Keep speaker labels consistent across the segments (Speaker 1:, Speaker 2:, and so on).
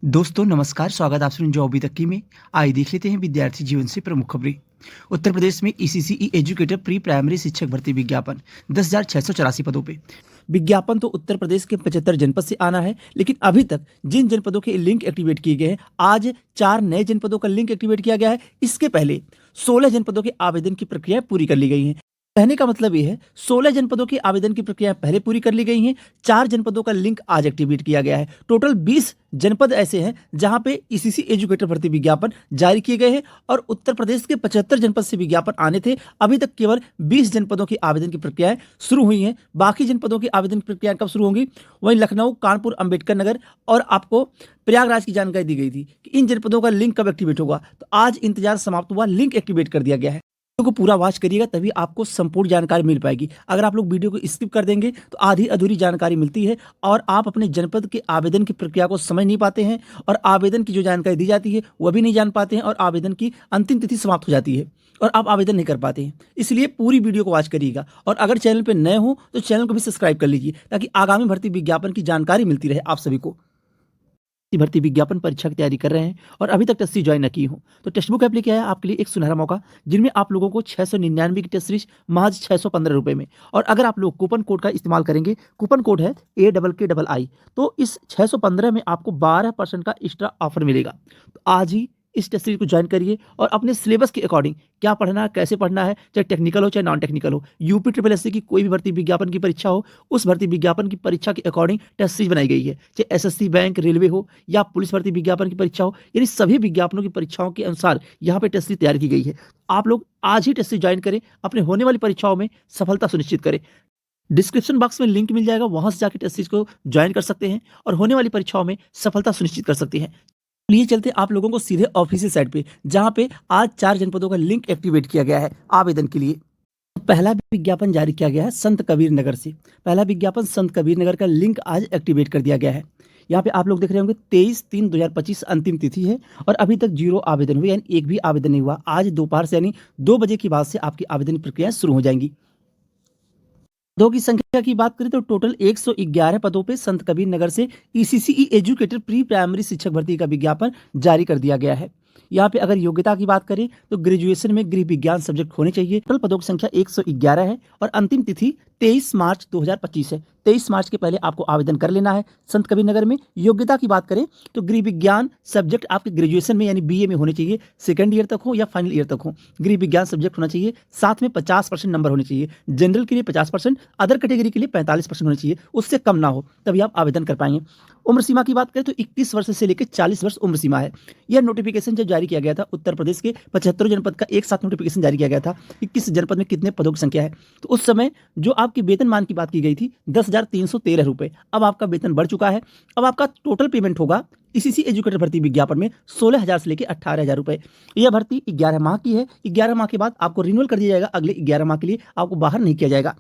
Speaker 1: दोस्तों नमस्कार, स्वागत आप सभी जो अभी तक की में। आइए देख लेते हैं विद्यार्थी जीवन से प्रमुख खबरें। उत्तर प्रदेश में ईसीसीई एजुकेटर प्री प्राइमरी शिक्षक भर्ती विज्ञापन 10,684 पदों पे। विज्ञापन तो उत्तर प्रदेश के 75 जनपद से आना है, लेकिन अभी तक जिन जनपदों के लिंक एक्टिवेट किए गए हैं, आज 4 नए जनपदों का लिंक एक्टिवेट किया गया है। इसके पहले 16 जनपदों के आवेदन की प्रक्रिया पूरी कर ली गई है। कहने का मतलब ये है 16 जनपदों की आवेदन की प्रक्रिया पहले पूरी कर ली गई है। 4 जनपदों का लिंक आज एक्टिवेट किया गया है। टोटल 20 जनपद ऐसे हैं जहां पे ईसीसी एजुकेटर भर्ती विज्ञापन जारी किए गए हैं और उत्तर प्रदेश के 75 जनपद से विज्ञापन आने थे। अभी तक केवल 20 जनपदों की आवेदन की प्रक्रियाएं शुरू हुई हैं। बाकी जनपदों की आवेदन की प्रक्रिया कब शुरू होंगी? वहीं लखनऊ, कानपुर, अंबेडकर नगर और आपको प्रयागराज की जानकारी दी गई थी कि इन जनपदों का लिंक कब एक्टिवेट होगा। तो आज इंतजार समाप्त हुआ, लिंक एक्टिवेट कर दिया गया है। को पूरा वॉच करिएगा, तभी आपको संपूर्ण जानकारी मिल पाएगी। अगर आप लोग वीडियो को स्किप कर देंगे तो आधी अधूरी जानकारी मिलती है और आप अपने जनपद के आवेदन की प्रक्रिया को समझ नहीं पाते हैं और आवेदन की जो जानकारी दी जाती है वह भी नहीं जान पाते हैं और आवेदन की अंतिम तिथि समाप्त हो जाती है और आप आवेदन नहीं कर पाते हैं। इसलिए पूरी वीडियो को वॉच करिएगा और अगर चैनल पर नए हो तो चैनल को भी सब्सक्राइब कर लीजिए ताकि आगामी भर्ती विज्ञापन की जानकारी मिलती रहे आप सभी को। भर्ती विज्ञापन परीक्षा की तैयारी कर रहे हैं और अभी तक टेस्ट सीरीज ज्वाइन न की हो तो टेक्स्ट बुक ऐप लेके आया आपके लिए एक सुनहरा मौका, जिनमें आप लोगों को 699 की टेस्ट सीरीज महज 615 रुपये में। और अगर आप लोग कूपन कोड का इस्तेमाल करेंगे, कूपन कोड है AKKII, तो इस 615 में आपको 12% का एक्स्ट्रा ऑफर मिलेगा। तो आज ही इस टेस्ट सीरीज को ज्वाइन करिए और अपने सिलेबस के अकॉर्डिंग क्या पढ़ना है, कैसे पढ़ना है, चाहे टेक्निकल हो चाहे नॉन टेक्निकल हो, यूपी ट्रिपल एससी की कोई भी भर्ती विज्ञापन की परीक्षा हो, उस भर्ती विज्ञापन की परीक्षा के अकॉर्डिंग टेस्ट सीरीज बनाई गई है। चाहे एसएससी, बैंक, रेलवे हो या पुलिस भर्ती विज्ञापन की परीक्षा हो, यानी सभी विज्ञापनों की परीक्षाओं के अनुसार यहाँ पे टेस्ट सीरीज तैयार की गई है। आप लोग आज ही टेस्ट सीरीज ज्वाइन करें, अपने होने वाली परीक्षाओं में सफलता सुनिश्चित करें। डिस्क्रिप्शन बॉक्स में लिंक मिल जाएगा, वहां से जाकर टेस्ट सीरीज को ज्वाइन कर सकते हैं और होने वाली परीक्षाओं में सफलता सुनिश्चित कर सकते हैं। लिए चलते आप लोगों को सीधे ऑफिशियल साइट पे, जहां पे आज 4 जनपदों का लिंक एक्टिवेट किया गया है आवेदन के लिए। पहला विज्ञापन जारी किया गया है संत कबीर नगर से। पहला विज्ञापन संत कबीर नगर का लिंक आज एक्टिवेट कर दिया गया है। यहाँ पे आप लोग देख रहे होंगे 23/3/2025 अंतिम तिथि है और अभी तक 0 आवेदन हुए, यानी एक भी आवेदन नहीं हुआ। आज दोपहर से यानी 2 बजे के बाद से आपकी आवेदन प्रक्रिया शुरू हो जाएंगी। पदों की संख्या की बात करें तो टोटल 111 पदों पे संत कबीर नगर से ईसीसीई एजुकेटर प्री प्राइमरी शिक्षक भर्ती का विज्ञापन जारी कर दिया गया है। यहाँ पे अगर योग्यता की बात करें तो ग्रेजुएशन में गृह विज्ञान सब्जेक्ट होने चाहिए। टोटल पदों की संख्या 111 है और अंतिम तिथि 23 मार्च 2025 है। 23 मार्च के पहले आपको आवेदन कर लेना है। संत कबीर नगर में योग्यता की बात करें तो गृह विज्ञान सब्जेक्ट आपके ग्रेजुएशन में यानी बीए में होने चाहिए, सेकंड ईयर तक हो या फाइनल ईयर तक हो, गृह विज्ञान सब्जेक्ट होना चाहिए। साथ में 50% नंबर होने चाहिए। जनरल के लिए 50%, अदर कैटेगरी के लिए 45% होने चाहिए, उससे कम ना हो, तभी आप आवेदन कर पाएंगे। उम्र सीमा की बात करें तो 21 वर्ष से लेकर 40 वर्ष उम्र सीमा है। यह नोटिफिकेशन जब जारी किया गया था, उत्तर प्रदेश के 75 जनपद का एक साथ नोटिफिकेशन जारी किया गया था कि किस जनपद में कितने पदों की संख्या है। तो उस समय जो आपकी वेतनमान की बात की गई थी 10,313 रुपये, अब आपका वेतन बढ़ चुका है। अब आपका टोटल पेमेंट होगा इसी एजुकेटर भर्ती विज्ञापन में 16,000 से लेकर 18,000 रुपये। यह भर्ती 11 माह की है। 11 माह के बाद आपको रिन्यूअल कर दिया जाएगा, अगले 11 माह के लिए आपको बाहर नहीं किया जाएगा।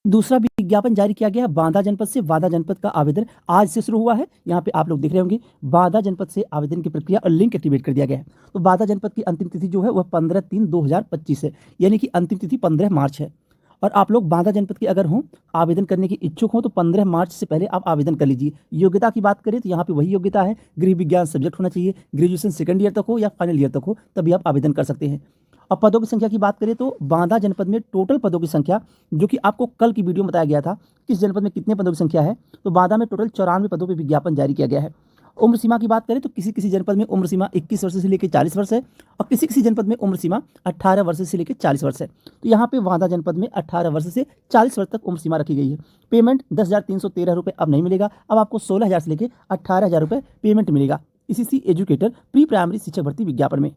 Speaker 1: दूसरा विज्ञापन जारी किया गया बांदा जनपद से। बांदा जनपद का आवेदन आज से शुरू हुआ है। यहाँ पे आप लोग देख रहे होंगे बांदा जनपद से आवेदन की प्रक्रिया और लिंक एक्टिवेट कर दिया गया है। तो बांदा जनपद की अंतिम तिथि जो है वह 15/3/2025 है, यानी कि अंतिम तिथि 15 मार्च है। और आप लोग बांदा जनपद के अगर हों, आवेदन करने के इच्छुक हों तो 15 मार्च से पहले आप आवेदन कर लीजिए। योग्यता की बात करें तो यहाँ पे वही योग्यता है, गृह विज्ञान सब्जेक्ट होना चाहिए, ग्रेजुएशन सेकंड ईयर तक हो या फाइनल ईयर तक हो, तभी आप आवेदन कर सकते हैं। अब पदों की संख्या की बात करें तो बांदा जनपद में टोटल पदों की संख्या, जो कि आपको कल की वीडियो में बताया गया था किस जनपद में कितने पदों की संख्या है, तो बांदा में टोटल 94 पदों पर विज्ञापन जारी किया गया है। उम्र सीमा की बात करें तो किसी किसी जनपद में उम्र सीमा 21 वर्ष से लेकर 40 वर्ष है और किसी किसी जनपद में उम्र सीमा 18 वर्ष से लेकर 40 वर्ष है। तो यहाँ पे बांदा जनपद में 18 वर्ष से 40 वर्ष तक उम्र सीमा रखी गई है। पेमेंट 10,313 रुपये अब नहीं मिलेगा, अब आपको 16,000 से लेकर 18,000 रुपये पेमेंट मिलेगा इसी एजुकेटर प्री प्राइमरी शिक्षक भर्ती विज्ञापन में।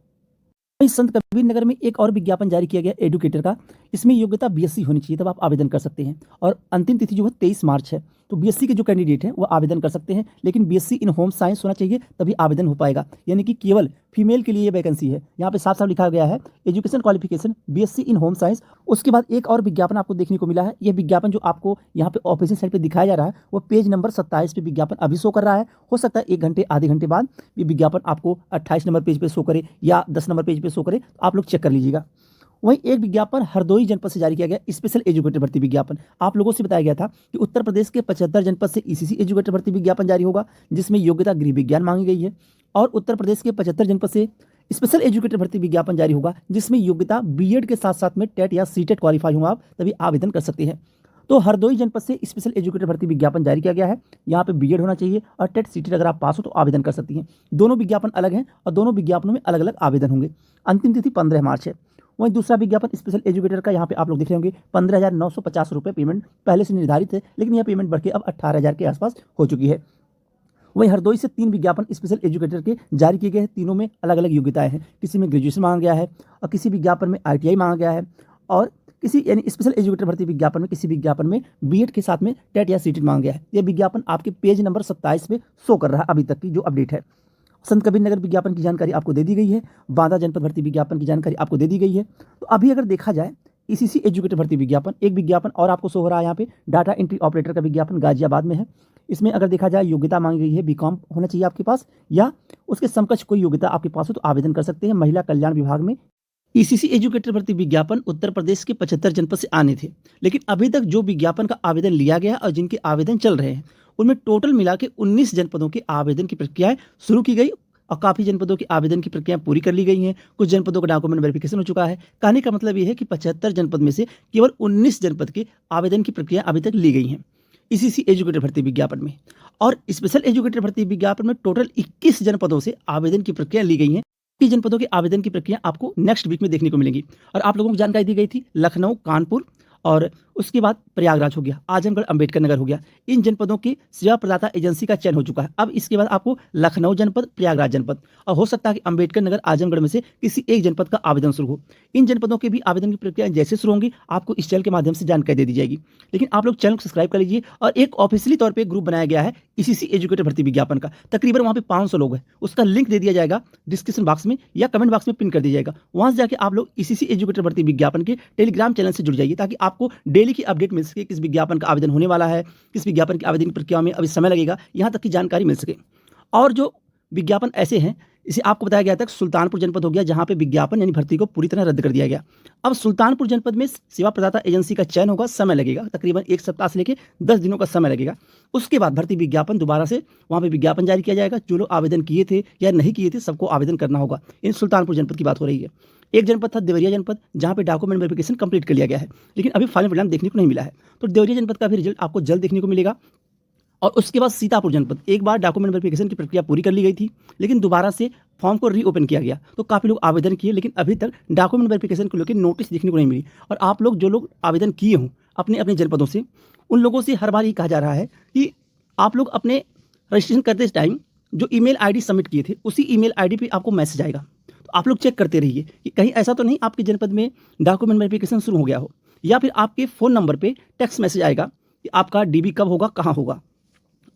Speaker 1: संत कबीर नगर में एक और विज्ञापन जारी किया गया एडुकेटर का। इसमें योग्यता बीएससी होनी चाहिए, तब आप आवेदन कर सकते हैं और अंतिम तिथि जो है 23 मार्च है। तो बीएससी के जो कैंडिडेट हैं वो आवेदन कर सकते हैं, लेकिन बीएससी इन होम साइंस होना चाहिए तभी आवेदन हो पाएगा, यानी कि केवल फीमेल के लिए ये वैकेंसी है। यहाँ पे साफ साफ लिखा गया है education qualification BSc in home science. उसके बाद एक और विज्ञापन आपको देखने को मिला है। यह विज्ञापन जो आपको यहाँ पे ऑफिशियल साइट पे दिखाया जा रहा है वो पेज नंबर 27 पे विज्ञापन अभी शो कर रहा है। हो सकता है 1 घंटे आधे घंटे बाद ये विज्ञापन आपको 28 नंबर पेज पे शो करे या 10 नंबर पेज पे शो करे, तो आप लोग चेक कर लीजिएगा। वहीं एक विज्ञापन हरदोई जनपद से जारी किया गया स्पेशल एजुकेटर भर्ती विज्ञापन। आप लोगों से बताया गया था कि उत्तर प्रदेश के 75 जनपद से ईसीसी एजुकेटर भर्ती विज्ञापन जारी होगा, जिसमें योग्यता गृह विज्ञान मांगी गई है। और उत्तर प्रदेश के 75 जनपद से स्पेशल एजुकेटर भर्ती विज्ञापन जारी होगा, जिसमें योग्यता बीएड के साथ साथ में टेट या सीटेट क्वालिफाई हों आप तभी आवेदन कर सकते हैं। तो हरदोई जनपद से स्पेशल एजुकेटर भर्ती विज्ञापन जारी किया गया है। यहाँ पे बीएड होना चाहिए और टेट सीटेट अगर आप पास हो तो आवेदन कर सकती हैं। दोनों विज्ञापन अलग हैं और दोनों विज्ञापनों में अलग अलग आवेदन होंगे। अंतिम तिथि 15 मार्च है। वहीं दूसरा विज्ञापन स्पेशल एजुकेटर का यहाँ पे आप लोग देख रहे होंगे 15,950 रुपये पेमेंट पहले से निर्धारित है, लेकिन यह पेमेंट बढ़ के अब 18,000 के आसपास हो चुकी है। वहीं हरदोई से 3 विज्ञापन स्पेशल एजुकेटर के जारी किए गए हैं। तीनों में अलग अलग योग्यताएं हैं। किसी में ग्रेजुएशन मांगा गया है और किसी विज्ञापन में ITI मांगा गया है और किसी यानी स्पेशल एजुकेटर भर्ती विज्ञापन में किसी विज्ञापन में बीएड के साथ में टेट या सीटेट मांगा गया है। यह विज्ञापन आपके पेज नंबर 27 पे शो कर रहा है अभी तक की जो अपडेट है। संत कबीर नगर विज्ञापन की जानकारी आपको दे दी गई है। बांदा जनपद भर्ती विज्ञापन की जानकारी आपको दे दी गई है। तो अभी अगर देखा जाए ईसीसी एजुकेटर भर्ती विज्ञापन, एक विज्ञापन और आपको शो हो रहा है यहाँ पे डाटा एंट्री ऑपरेटर का विज्ञापन गाजियाबाद में है। इसमें अगर देखा जाए योग्यता मांगी गई है बीकॉम होना चाहिए आपके पास या उसके समकक्ष कोई योग्यता आपके पास हो तो आवेदन कर सकते हैं। महिला कल्याण विभाग में ईसीसी एजुकेटर भर्ती विज्ञापन उत्तर प्रदेश के 75 जनपद से आने थे, लेकिन अभी तक जो विज्ञापन का आवेदन लिया गया और जिनके आवेदन चल रहे हैं उनमें टोटल मिला के 19 जनपदों के आवेदन की प्रक्रियाएं शुरू की गई और काफ़ी जनपदों की आवेदन की प्रक्रिया पूरी कर ली गई हैं। कुछ जनपदों का डॉक्यूमेंट वेरिफिकेशन हो चुका है। कहने का मतलब ये है कि 75 जनपद में से केवल 19 जनपद के आवेदन की प्रक्रिया अभी तक ली गई हैं ईसीसी एजुकेटर भर्ती विज्ञापन में। और स्पेशल एजुकेटर भर्ती विज्ञापन में टोटल 21 जनपदों से आवेदन की प्रक्रिया ली गई है। 30 जनपदों के आवेदन की प्रक्रिया आपको नेक्स्ट वीक में देखने को मिलेगी। और आप लोगों को जानकारी दी गई थी लखनऊ, कानपुर और उसके बाद प्रयागराज हो गया, आजमगढ़, अंबेडकर नगर हो गया। इन जनपदों की सेवा प्रदाता एजेंसी का चयन हो चुका है। अब इसके बाद आपको लखनऊ जनपद, प्रयागराज जनपद और हो सकता है कि अंबेडकर नगर, आजमगढ़ में से किसी एक जनपद का आवेदन शुरू हो। इन जनपदों के भी आवेदन की प्रक्रिया जैसे शुरू होंगी आपको इस चैनल के माध्यम से जानकारी दे दी जाएगी। लेकिन आप लोग चैनल को सब्सक्राइब कर लीजिए। और एक ऑफिशियली तौर पर ग्रुप बनाया गया है ईसीसी एजुकेटर भर्ती विज्ञापन का, तकरीबन वहाँ पे 500 लोग हैं। उसका लिंक दे दिया जाएगा डिस्क्रिप्शन बॉक्स में या कमेंट बॉक्स में पिन कर दिया जाएगा। वहाँ से जाकर आप लोग ईसीसी एजुकेटर भर्ती विज्ञापन के टेलीग्राम चैनल से जुड़ जाइए ताकि आपको डेली की अपडेट मिल सके, किस विज्ञापन का आवेदन होने वाला है, किस विज्ञापन की आवेदन की प्रक्रिया में अभी समय लगेगा, यहाँ तक की जानकारी मिल सके। और जो विज्ञापन ऐसे हैं इसे आपको बताया गया था सुल्तानपुर जनपद हो गया जहाँ पे विज्ञापन यानी भर्ती को पूरी तरह रद्द कर दिया गया। अब सुल्तानपुर जनपद में सेवा प्रदाता एजेंसी का चयन होगा, समय लगेगा, तकरीबन 1 सप्ताह से लेकर 10 दिनों का समय लगेगा। उसके बाद भर्ती विज्ञापन दोबारा से वहाँ पे विज्ञापन जारी किया जाएगा। जो लोग आवेदन किए थे या नहीं किए थे सबको आवेदन करना होगा। इन सुल्तानपुर जनपद की बात हो रही है। एक जनपद था देवरिया जनपद, जहाँ पे डॉक्यूमेंट वेरिफिकेशन कंप्लीट कर लिया गया है, लेकिन अभी फाइनल परिणाम देखने को नहीं मिला है। तो देवरिया जनपद का भी रिजल्ट आपको जल्द देखने को मिलेगा। और उसके बाद सीतापुर जनपद, एक बार डॉक्यूमेंट वेरिफिकेशन की प्रक्रिया पूरी कर ली गई थी, लेकिन दोबारा से फॉर्म को रीओपन किया गया। तो काफ़ी लोग आवेदन किए, लेकिन अभी तक डॉक्यूमेंट वेरिफिकेशन को लेकर नोटिस देखने को नहीं मिली। और आप लोग जो लोग आवेदन किए हों अपने अपने जनपदों से, उन लोगों से हर बार ये कहा जा रहा है कि आप लोग अपने रजिस्ट्रेशन करते टाइम जो ईमेल आईडी सबमिट किए थे उसी ईमेल आईडी पे आपको मैसेज आएगा। तो आप लोग चेक करते रहिए कि कहीं ऐसा तो नहीं आपके जनपद में डॉक्यूमेंट वेरिफिकेशन शुरू हो गया हो, या फिर आपके फ़ोन नंबर पे टेक्स्ट मैसेज आएगा कि आपका डीबी कब होगा, कहाँ होगा।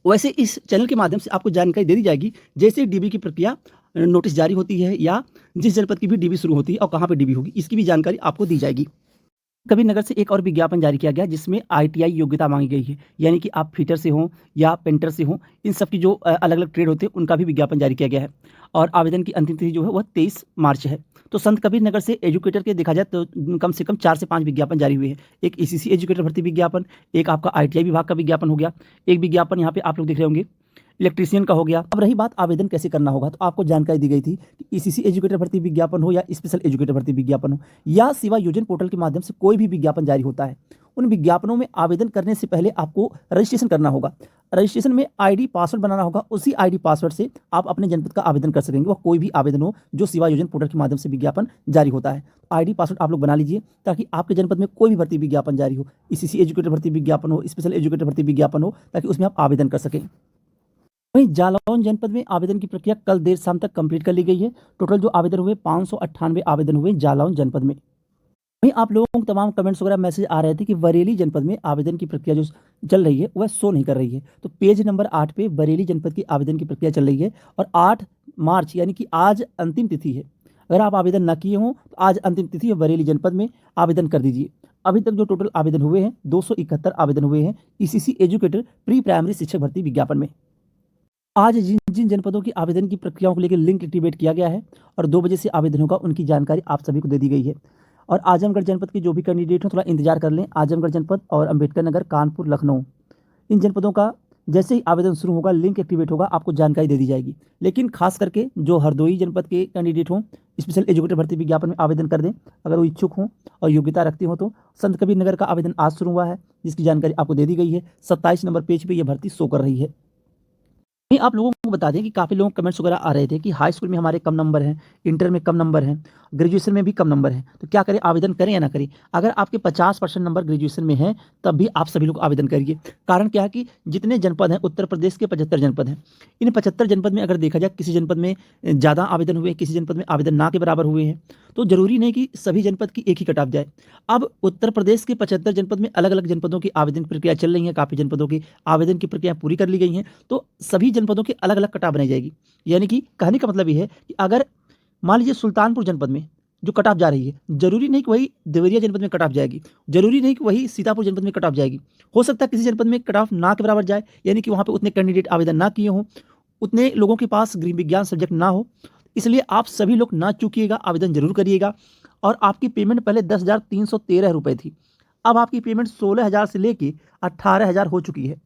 Speaker 1: वैसे इस चैनल के माध्यम से आपको जानकारी दे दी जाएगी जैसे डीबी की प्रक्रिया नोटिस जारी होती है या जिस जनपद की भी डीबी शुरू होती है और कहाँ पे डीबी होगी, इसकी भी जानकारी आपको दी जाएगी। कबीर नगर से एक और विज्ञापन जारी किया गया जिसमें ITI योग्यता मांगी गई है, यानी कि आप फिटर से हों या पेंटर से हों, इन सब की जो अलग अलग ट्रेड होते हैं उनका भी विज्ञापन जारी किया गया है। और आवेदन की अंतिम तिथि जो है वह 23 मार्च है। तो संत कबीर नगर से एजुकेटर के देखा जाए तो कम से कम 4 से 5 विज्ञापन जारी हुए हैं। एक ईसीसी एजुकेटर भर्ती विज्ञापन, एक आपका ITI विभाग का विज्ञापन हो गया, एक विज्ञापन यहाँ पे आप लोग देख रहे होंगे इलेक्ट्रीशियन का हो गया। अब रही बात आवेदन कैसे करना होगा, तो आपको जानकारी दी गई थी कि ईसीसी एजुकेटर भर्ती विज्ञापन हो या स्पेशल एजुकेटर भर्ती विज्ञापन हो या सेवा योजन पोर्टल के माध्यम से कोई भी विज्ञापन जारी होता है, उन विज्ञापनों में आवेदन करने से पहले आपको रजिस्ट्रेशन करना होगा। रजिस्ट्रेशन में ID पासवर्ड बनाना होगा, उसी ID पासवर्ड से आप अपने जनपद का आवेदन कर सकेंगे। वह कोई भी आवेदन हो जो सेवा योजन पोर्टल के माध्यम से विज्ञापन जारी होता है। ID पासवर्ड आप लोग बना लीजिए ताकि आपके जनपद में कोई भी भर्ती विज्ञापन जारी हो, ईसीसी एजुकेटर भर्ती विज्ञापन हो, स्पेशल एजुकेटर भर्ती विज्ञापन हो, ताकि उसमें आप आवेदन कर सकें। वहीं जालौन जनपद में आवेदन की प्रक्रिया कल देर शाम तक कंप्लीट कर ली गई है। टोटल जो आवेदन हुए 598 आवेदन हुए जालौन जनपद में। वहीं आप लोगों को तमाम कमेंट्स वगैरह मैसेज आ रहे थे कि बरेली जनपद में आवेदन की प्रक्रिया जो चल रही है वह शो नहीं कर रही है। तो पेज नंबर 8 पे बरेली जनपद की आवेदन की प्रक्रिया चल रही है और 8 मार्च यानी कि आज अंतिम तिथि है। अगर आप आवेदन न किए हों तो आज अंतिम तिथि है, बरेली जनपद में आवेदन कर दीजिए। अभी तक जो टोटल आवेदन हुए हैं 271 आवेदन हुए हैं ईसीसी एजुकेटर प्री प्राइमरी शिक्षक भर्ती विज्ञापन में। आज जिन जिन जनपदों की आवेदन की प्रक्रियाओं को लेकर लिंक एक्टिवेट किया गया है और 2 बजे से आवेदन होगा, उनकी जानकारी आप सभी को दे दी गई है। और आजमगढ़ जनपद के जो भी कैंडिडेट हो थोड़ा इंतजार कर लें। आजमगढ़ जनपद और अंबेडकर नगर, कानपुर, लखनऊ, इन जनपदों का जैसे ही आवेदन शुरू होगा, लिंक एक्टिवेट होगा, आपको जानकारी दे दी जाएगी। लेकिन खास करके जो हरदोई जनपद के कैंडिडेट हों, स्पेशल एजुकेटर भर्ती विज्ञापन में आवेदन कर दें अगर वो इच्छुक हों और योग्यता रखते हो। तो संत कबीर नगर का आवेदन आज शुरू हुआ है, जिसकी जानकारी आपको दे दी गई है। 27 नंबर पेज पे ये भर्ती शो कर रही है। नहीं, आप लोगों को बता दें कि काफ़ी लोगों कमेंट्स वगैरह आ रहे थे कि हाई स्कूल में हमारे कम नंबर हैं, इंटर में कम नंबर हैं, ग्रेजुएशन में भी कम नंबर हैं, तो क्या करें, आवेदन करें या ना करें। अगर आपके 50% नंबर ग्रेजुएशन में हैं तब भी आप सभी लोग आवेदन करिए। कारण क्या है कि जितने जनपद हैं, उत्तर प्रदेश के 75 जनपद हैं। इन 75 जनपद में अगर देखा जाए, किसी जनपद में ज़्यादा आवेदन हुए, किसी जनपद में आवेदन ना के बराबर हुए हैं, तो जरूरी नहीं कि सभी जनपद की एक ही कट ऑफ जाए। अब उत्तर प्रदेश के 75 जनपद में अलग अलग जनपदों की आवेदन प्रक्रिया चल रही है, काफ़ी जनपदों की आवेदन की प्रक्रिया पूरी कर ली गई हैं, तो सभी जनपदों की अलग अलग कट ऑफ बनाई जाएगी। यानी कि कहने का मतलब ये है कि अगर मान लीजिए सुल्तानपुर जनपद में जो कट ऑफ जा रही है, जरूरी नहीं कि वही देवरिया जनपद में कट ऑफ जाएगी, जरूरी नहीं कि वही सीतापुर जनपद में कट ऑफ जाएगी। हो सकता है किसी जनपद में कट ऑफ ना के बराबर जाए, यानी कि वहाँ पे उतने कैंडिडेट आवेदन ना किए हों, उतने लोगों के पास गृह विज्ञान सब्जेक्ट ना हो। इसलिए आप सभी लोग ना चूकिएगा, आवेदन जरूर करिएगा। और आपकी पेमेंट पहले 10,313 रुपये थी, अब आपकी पेमेंट 16,000 से लेके 18,000 हो चुकी है।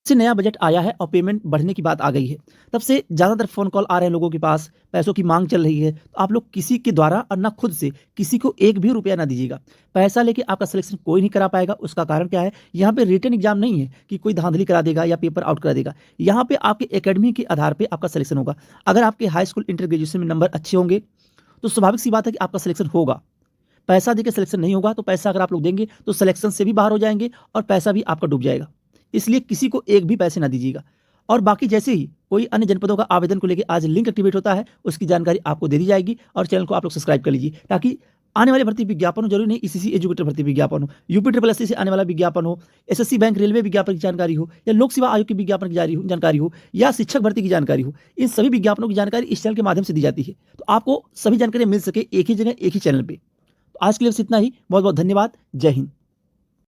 Speaker 1: से नया बजट आया है और पेमेंट बढ़ने की बात आ गई है, तब से ज़्यादातर फ़ोन कॉल आ रहे हैं लोगों के पास, पैसों की मांग चल रही है। तो आप लोग किसी के द्वारा और ना खुद से किसी को एक भी रुपया ना दीजिएगा। पैसा लेके आपका सिलेक्शन कोई नहीं करा पाएगा। उसका कारण क्या है, यहाँ पे रिटन एग्जाम नहीं है कि कोई धांधली करा देगा या पेपर आउट करा देगा। यहाँ पे आपके एकेडमी के आधार पर आपका सिलेक्शन होगा। अगर आपके हाई स्कूल, इंटर, ग्रेजुएशन में नंबर अच्छे होंगे तो स्वाभाविक सी बात है कि आपका सिलेक्शन होगा। पैसा देकर सिलेक्शन नहीं होगा, तो पैसा अगर आप लोग देंगे तो सिलेक्शन से भी बाहर हो जाएंगे और पैसा भी आपका डूब जाएगा। इसलिए किसी को एक भी पैसे ना दीजिएगा। और बाकी जैसे ही कोई अन्य जनपदों का आवेदन को लेकर आज लिंक एक्टिवेट होता है, उसकी जानकारी आपको दे दी जाएगी। और चैनल को आप लोग सब्सक्राइब कर लीजिए, ताकि आने वाले भर्ती विज्ञापन हो, जरूरी नहीं ईसीसी एजुकेटर भर्ती विज्ञापन हो, UP-SSC से आने वाला विज्ञापन हो, SSC बैंक रेलवे विज्ञापन की जानकारी हो, या लोक सेवा आयोग के विज्ञापन की जानकारी हो, या शिक्षक भर्ती की जानकारी हो, इन सभी विज्ञापनों की जानकारी इस चैनल के माध्यम से दी जाती है। तो आपको सभी जानकारी मिल सके एक ही जगह, एक ही चैनल पर। तो आज के लिए बस इतना ही। बहुत बहुत धन्यवाद। जय हिंद।